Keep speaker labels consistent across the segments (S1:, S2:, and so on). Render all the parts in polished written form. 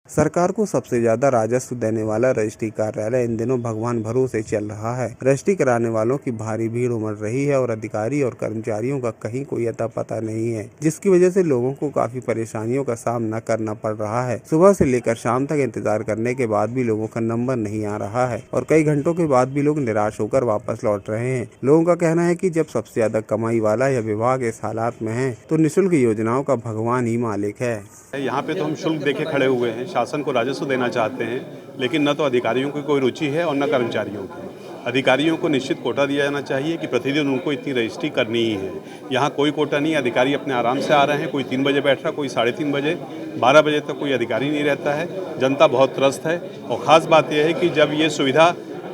S1: सरकार को सबसे ज्यादा राजस्व देने वाला रजिस्ट्री कार्यालय इन दिनों भगवान भरोसे चल रहा है। रजिस्ट्री कराने वालों की भारी भीड़ उमड़ रही है और अधिकारी और कर्मचारियों का कहीं कोई अता पता नहीं है, जिसकी वजह से लोगों को काफी परेशानियों का सामना करना पड़ रहा है। सुबह से लेकर शाम तक इंतजार करने के बाद भी लोगों का नंबर नहीं आ रहा है और कई घंटों के बाद भी लोग निराश होकर वापस लौट रहे हैं। लोगों का कहना है कि जब सबसे ज्यादा कमाई वाला यह विभाग इस हालात में है तो निःशुल्क योजनाओं का भगवान ही मालिक है।
S2: यहाँ पे तो हम शुल्क देके खड़े हुए हैं, शासन को राजस्व देना चाहते हैं, लेकिन न तो अधिकारियों की कोई रुचि है और न कर्मचारियों की। अधिकारियों को निश्चित कोटा दिया जाना चाहिए कि प्रतिदिन उनको इतनी रजिस्ट्री करनी ही है। यहाँ कोई कोटा नहीं, अधिकारी अपने आराम से आ रहे हैं, कोई 3 बजे बैठ रहा है, कोई 3:30 बजे, 12 बजे तक कोई अधिकारी नहीं रहता है। जनता बहुत त्रस्त है और ख़ास बात यह है कि जब ये सुविधा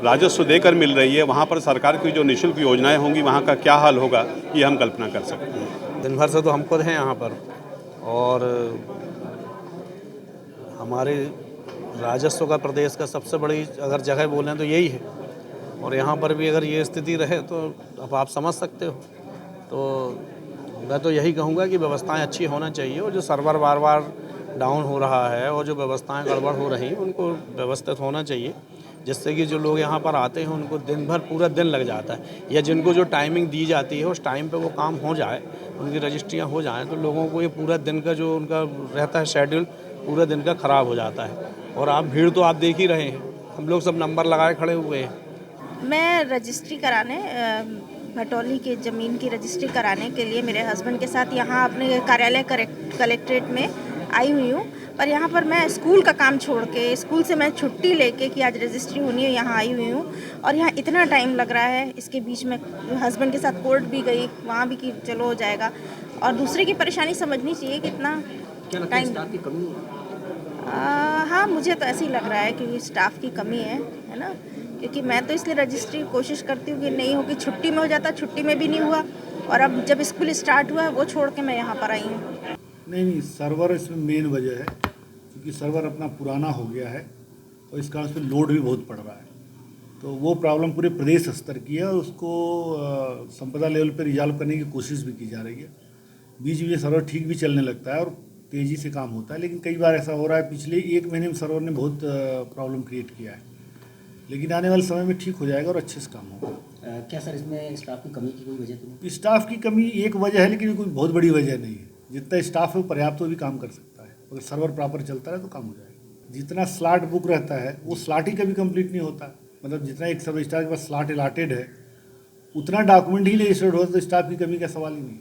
S2: राजस्व देकर मिल रही है, वहाँ पर सरकार की जो निःशुल्क योजनाएँ होंगी वहाँ का क्या हाल होगा ये हम कल्पना कर सकते हैं।
S3: दिन भर से तो हम खुद हैं यहाँ पर और हमारे राजस्व का प्रदेश का सबसे बड़ी अगर जगह बोलें तो यही है और यहाँ पर भी अगर ये स्थिति रहे तो अब आप समझ सकते हो। तो मैं तो यही कहूँगा कि व्यवस्थाएं अच्छी होना चाहिए और जो सर्वर बार बार डाउन हो रहा है और जो व्यवस्थाएं गड़बड़ हो रही हैं उनको व्यवस्थित होना चाहिए, जिससे कि जो लोग यहाँ पर आते हैं उनको दिन भर पूरा दिन लग जाता है या जिनको जो टाइमिंग दी जाती है उस टाइम पे वो काम हो जाए, उनकी रजिस्ट्रियाँ हो जाएं तो लोगों को ये पूरा दिन का जो उनका रहता है शेड्यूल पूरा दिन का ख़राब हो जाता है। और आप भीड़ तो आप देख ही रहे हैं, हम लोग सब नंबर लगाए खड़े हुए हैं।
S4: मैं रजिस्ट्री कराने भटौली के ज़मीन की रजिस्ट्री कराने के लिए मेरे हस्बैंड के साथ यहाँ अपने कार्यालय कलेक्ट्रेट में आई हुई हूँ। पर यहाँ पर मैं स्कूल का काम छोड़ के, स्कूल से मैं छुट्टी लेके कि आज रजिस्ट्री होनी है, यहाँ आई हुई हूँ और यहाँ इतना टाइम लग रहा है। इसके बीच में हस्बैंड के साथ कोर्ट भी गई, वहाँ भी कि चलो हो जाएगा और दूसरे की परेशानी समझनी चाहिए कितना टाइम। हाँ, मुझे तो ऐसे ही लग रहा है कि स्टाफ की कमी है ना, क्योंकि मैं तो इसलिए रजिस्ट्री कोशिश करती हूँ कि नहीं हो कि छुट्टी में हो जाता, छुट्टी में भी नहीं हुआ और अब जब स्कूल स्टार्ट हुआ है वो छोड़ के मैं यहाँ पर आई हूँ।
S5: नहीं, सर्वर इसमें मेन वजह है क्योंकि सर्वर अपना पुराना हो गया है और इस कारण से लोड भी बहुत पड़ रहा है। तो वो प्रॉब्लम पूरे प्रदेश स्तर की है और उसको संपदा लेवल पर रिजॉल्व करने की कोशिश भी की जा रही है। बीच में सर्वर ठीक भी चलने लगता है और तेज़ी से काम होता है, लेकिन कई बार ऐसा हो रहा है पिछले 1 महीने में सर्वर ने बहुत प्रॉब्लम क्रिएट किया है, लेकिन आने वाले समय में ठीक हो जाएगा और अच्छे से काम होगा।
S6: क्या सर इसमें स्टाफ की कमी की कोई वजह तो नहीं?
S5: स्टाफ की कमी एक वजह है, लेकिन कोई बहुत बड़ी वजह नहीं है। जितना स्टाफ है वो पर्याप्त भी काम कर सकता है, अगर सर्वर प्रॉपर चलता रहे तो काम हो जाएगा। जितना स्लॉट बुक रहता है वो स्लॉट ही कभी कंप्लीट नहीं होता, मतलब जितना एक सब स्टाफ के पास स्लॉट अलॉटेड है उतना डॉक्यूमेंट ही नहीं रजिस्टर्ड होता, तो स्टाफ की कमी का सवाल ही नहीं।